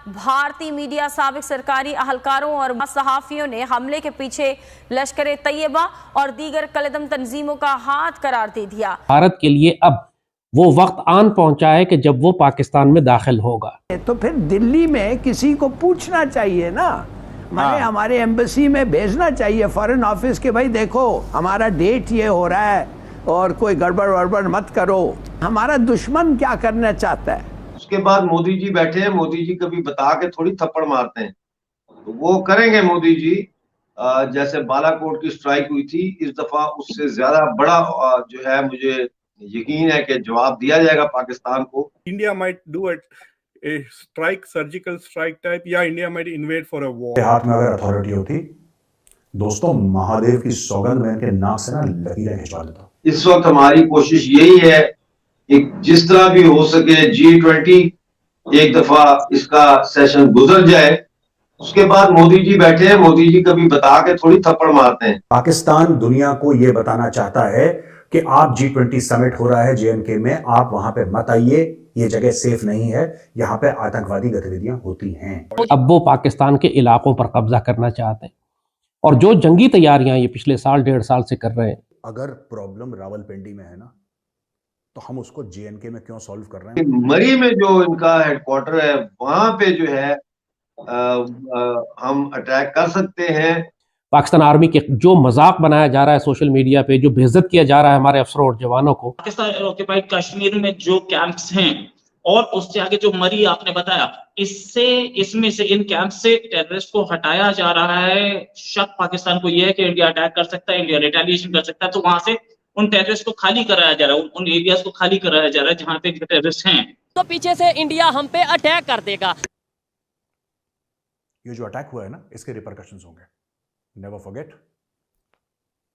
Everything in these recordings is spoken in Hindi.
भारतीय मीडिया साबिक सरकारी अहलकारों और सहाफियों ने हमले के पीछे लश्कर तैयबा और दीगर कलदम तंजीमों का हाथ करार दे दिया। भारत के लिए अब वो वक्त आन पहुंचा है कि जब वो पाकिस्तान में दाखिल होगा। तो फिर दिल्ली में किसी को पूछना चाहिए ना, माने हमारे एम्बेसी में भेजना चाहिए, फॉरेन ऑफिस के, भाई देखो हमारा डेट ये हो रहा है और कोई गड़बड़ वड़बड़ मत करो। हमारा दुश्मन क्या करना चाहता है। उसके बाद मोदी जी बैठे हैं, मोदी जी कभी बता के थोड़ी थप्पड़ मारते हैं, तो वो करेंगे मोदी जी। जैसे बालाकोट की स्ट्राइक हुई थी, इस दफा उससे ज्यादा बड़ा जो है मुझे यकीन है कि जवाब दिया जाएगा पाकिस्तान को। India might do a strike, surgical strike type, या India might invade for a war। हाथ में अगर अथॉरिटी होती, दोस्तों महादेव की सौगंध में इनके नाक से ना लकीरें खिंचवा देता। इस वक्त हमारी कोशिश यही है कि जिस तरह भी हो सके G20 एक दफा इसका सेशन गुजर जाए। उसके बाद मोदी जी बैठे हैं, मोदी जी कभी बता के थोड़ी थप्पड़ मारते हैं। पाकिस्तान दुनिया को यह बताना चाहता है कि आप G20 समिट हो रहा है JNK में, आप वहां पे मत आइए, ये जगह सेफ नहीं है, यहाँ पे आतंकवादी गतिविधियां होती हैं। अब वो पाकिस्तान के इलाकों पर कब्जा करना चाहते हैं और जो जंगी तैयारियां ये पिछले साल 1.5 साल से कर रहे हैं। अगर प्रॉब्लम रावलपिंडी में है ना, तो हम उसको JNK में क्यों सॉल्व कर रहे हैं। मरी में जो इनका हेडक्वार्टर है, वहां पे जो है हम अटैक कर सकते हैं। पाकिस्तान आर्मी के जो मजाक बनाया जा रहा है सोशल मीडिया पे, जो बेइज्जत किया जा रहा है हमारे अफसरों और जवानों को। पाकिस्तान ऑक्यूपाइड कश्मीर में जो कैंप्स हैं और उससे आगे जो मरी आपने बताया, इसमें से इन कैंप से टेररिस्ट को हटाया जा रहा है। शक पाकिस्तान को यह है कि इंडिया अटैक कर सकता है, इंडिया रिटेलिएशन कर सकता है, तो वहां से उन टेररिस्ट को खाली कराया जा रहा है, उन एरियाज को खाली कराया जा रहा है जहां पे टेररिस्ट हैं। तो पीछे से इंडिया हम पे अटैक कर देगा। ये जो अटैक हुआ है ना, इसके रिपरकशंस होंगे, नेवर फॉरगेट।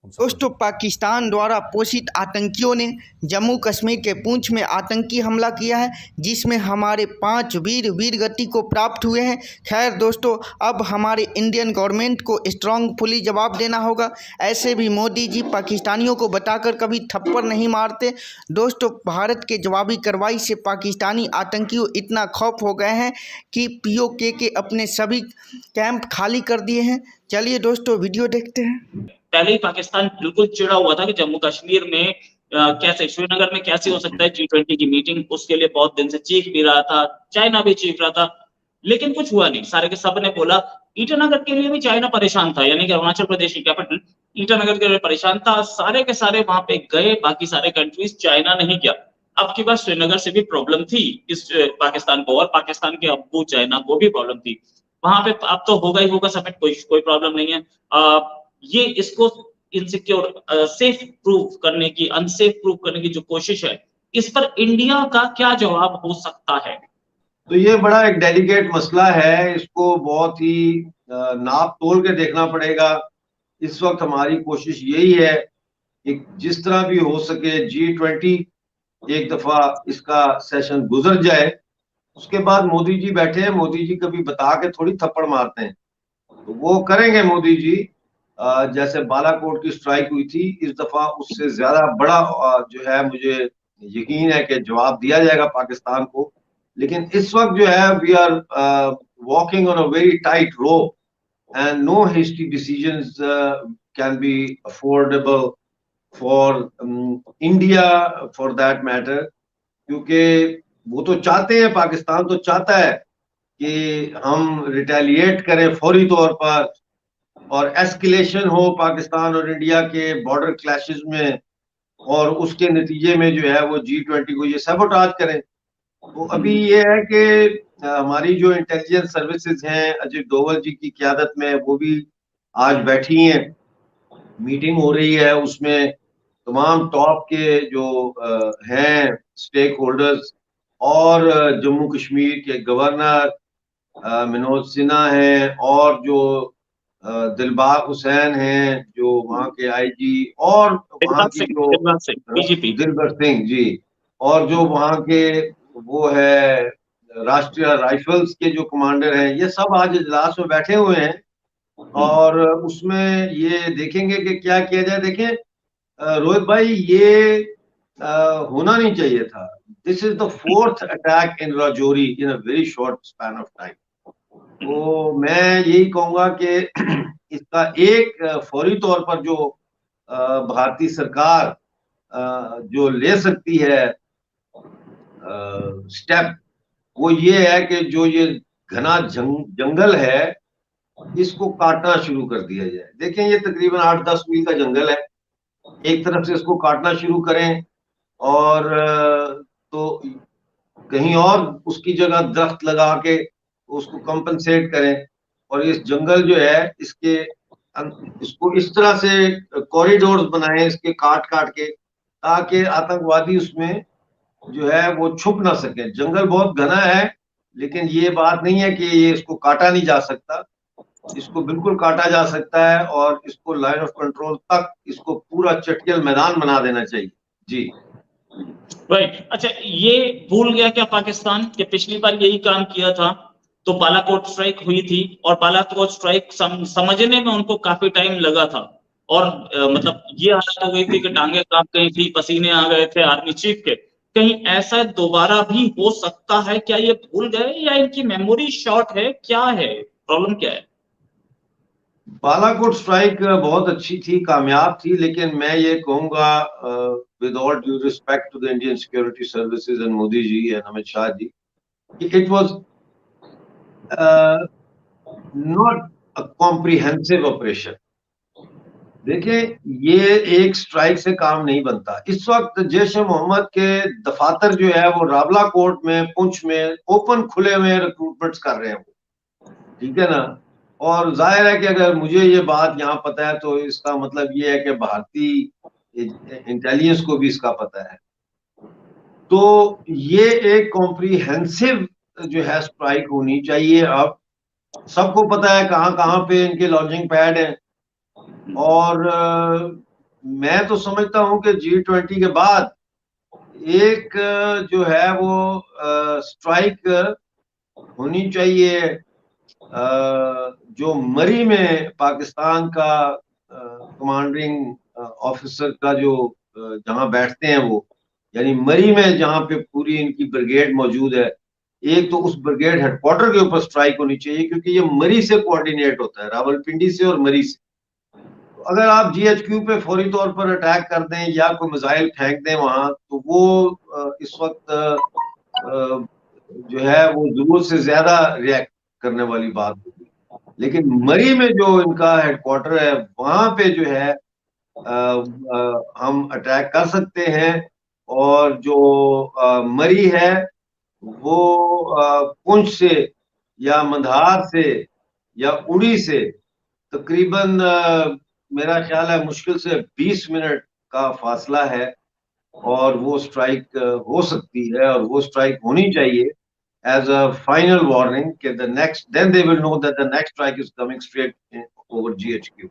दोस्तों, पाकिस्तान द्वारा पोषित आतंकियों ने जम्मू कश्मीर के पुंछ में आतंकी हमला किया है, जिसमें हमारे 5 वीर गति को प्राप्त हुए हैं। खैर दोस्तों, अब हमारे इंडियन गवर्नमेंट को स्ट्रांगफुली जवाब देना होगा। ऐसे भी मोदी जी पाकिस्तानियों को बताकर कभी थप्पड़ नहीं मारते। दोस्तों, भारत के जवाबी कार्रवाई से पाकिस्तानी आतंकियों इतना खौफ हो गए हैं कि POK के अपने सभी कैंप खाली कर दिए हैं। चलिए दोस्तों, वीडियो देखते हैं। पहले ही पाकिस्तान बिल्कुल चिड़ा हुआ था कि जम्मू कश्मीर में कैसे, श्रीनगर में कैसे हो सकता है G20 की मीटिंग। उसके लिए बहुत दिन से चीख भी रहा था, चाइना भी चीख रहा था, लेकिन कुछ हुआ नहीं। सारे के सब ने बोला। ईटानगर के लिए भी चाइना परेशान था, यानी कि अरुणाचल प्रदेश की कैपिटल ईटानगर के लिए परेशान था। सारे के सारे वहां पे गए, बाकी सारे कंट्रीज, चाइना नहीं गया। अब की बात श्रीनगर से भी प्रॉब्लम थी इस पाकिस्तान को, और पाकिस्तान के अब्बू चाइना को भी प्रॉब्लम थी वहां पे। अब तो होगा ही होगा समिट, कोई प्रॉब्लम नहीं है। ये इसको इनसिक्योर सेफ प्रूव करने की, अनसेफ प्रूव करने की जो कोशिश है, इस पर इंडिया का क्या जवाब हो सकता है। तो ये बड़ा एक डेलिकेट मसला है, इसको बहुत ही नाप तोल के देखना पड़ेगा। इस वक्त हमारी कोशिश यही है कि जिस तरह भी हो सके G20 एक दफा इसका सेशन गुजर जाए। उसके बाद मोदी जी बैठे हैं, मोदी जी कभी बता के थोड़ी थप्पड़ मारते हैं, तो वो करेंगे मोदी जी। जैसे बालाकोट की स्ट्राइक हुई थी, इस दफा उससे ज्यादा बड़ा जो है मुझे यकीन है कि जवाब दिया जाएगा पाकिस्तान को। लेकिन इस वक्त जो है we are walking on a very tight rope and no hasty decisions can be affordable for India for that matter, क्योंकि वो तो चाहते हैं, पाकिस्तान तो चाहता है कि हम रिटेलिएट करें फौरी तौर पर और एस्केलेशन हो पाकिस्तान और इंडिया के बॉर्डर क्लैशेस में, और उसके नतीजे में जो है वो G20 को ये सैबोटाज करें। तो अभी ये है कि हमारी जो इंटेलिजेंस सर्विसेज हैं, अजीत डोवल जी की क़यादत में, वो भी आज बैठी हैं, मीटिंग हो रही है। उसमें तमाम टॉप के जो हैं स्टेक होल्डर्स और जम्मू कश्मीर के गवर्नर मनोज सिन्हा हैं, और जो दिलबाग हुसैन हैं जो वहाँ के IG, और वहाँ की जो दिलबर सिंह जी, और जो वहाँ के वो है राष्ट्रीय राइफल्स के जो कमांडर हैं, ये सब आज इजलास में बैठे हुए हैं। और उसमें ये देखेंगे कि क्या किया जाए। देखें रोहित भाई, ये होना नहीं चाहिए था। This is the 4th attack in Rajouri in a very short span of time. तो मैं यही कहूंगा कि इसका एक फौरी तौर पर जो भारतीय सरकार जो ले सकती है स्टेप, वो ये है कि जो ये घना जंगल है इसको काटना शुरू कर दिया जाए। देखें, ये तकरीबन 8-10 मील का जंगल है, एक तरफ से इसको काटना शुरू करें और तो कहीं और उसकी जगह दरख्त लगा के उसको कंपनसेट करें, और इस जंगल जो है इसको इस तरह से कॉरिडोर्स बनाएं इसके काट काट के, ताकि आतंकवादी उसमें जो है वो छुप ना सके। जंगल बहुत घना है, लेकिन ये बात नहीं है कि ये इसको काटा नहीं जा सकता, इसको बिल्कुल काटा जा सकता है और इसको लाइन ऑफ कंट्रोल तक इसको पूरा चटियल मैदान बना देना चाहिए। जी राइट। अच्छा, ये भूल गया क्या पाकिस्तान कि पिछली बार यही काम किया था तो बालाकोट स्ट्राइक हुई थी, और बालाकोट स्ट्राइक समझने में उनको काफी टाइम लगा था, और मतलब ये हालत हो गई थी कि टांगे कांप गई थी, पसीने आ गए थे आर्मी चीफ के। कहीं ऐसा दोबारा भी हो सकता है क्या? ये भूल गए या इनकी मेमोरी शॉर्ट है? क्या है प्रॉब्लम, क्या है? बालाकोट स्ट्राइक बहुत अच्छी थी, कामयाब थी, लेकिन मैं ये कहूंगा with all due respect to the Indian security services and Modi ji and Amit Shah ji, कि it was not a comprehensive operation. देखिए, ये एक स्ट्राइक से काम नहीं बनता। इस वक्त जैश ए मोहम्मद के दफातर जो है वो रावला कोट में, पुंछ में ओपन खुले में रिक्रूटमेंट्स कर रहे हैं वो, ठीक है ना। और जाहिर है कि अगर मुझे ये बात यहाँ पता है तो इसका मतलब ये है कि भारतीय इंटेलिजेंस को भी इसका पता है। तो ये एक कॉम्प्रिहेंसिव जो है स्ट्राइक होनी चाहिए। अब सबको पता है कहाँ कहाँ पे इनके लॉन्चिंग पैड हैं, और मैं तो समझता हूं कि G20 के बाद एक जो है वो स्ट्राइक होनी चाहिए जो मरी में पाकिस्तान का कमांडिंग ऑफिसर का जो जहां बैठते हैं वो, यानी मरी में जहां पे पूरी इनकी ब्रिगेड मौजूद है, एक तो उस ब्रिगेड हेडक्वार्टर के ऊपर स्ट्राइक होनी चाहिए, क्योंकि ये मरी से कोऑर्डिनेट होता है, रावलपिंडी से और मरी से। अगर आप GHQ पे फौरी तौर पर अटैक कर दें या कोई मिसाइल फेंक दें वहां, तो वो इस वक्त जो है वो जरूरत से ज्यादा रिएक्ट करने वाली बात होगी। लेकिन मरी में जो इनका हेडक्वार्टर है वहां पे जो है हम अटैक कर सकते हैं, और जो मरी है वो पुंछ से या मंधार से या उड़ी से तकरीबन मेरा ख्याल है मुश्किल से 20 मिनट का फासला है, और वो स्ट्राइक हो सकती है, और वो स्ट्राइक होनी चाहिए as a final warning that then they will know that the next strike is coming straight over GHQ.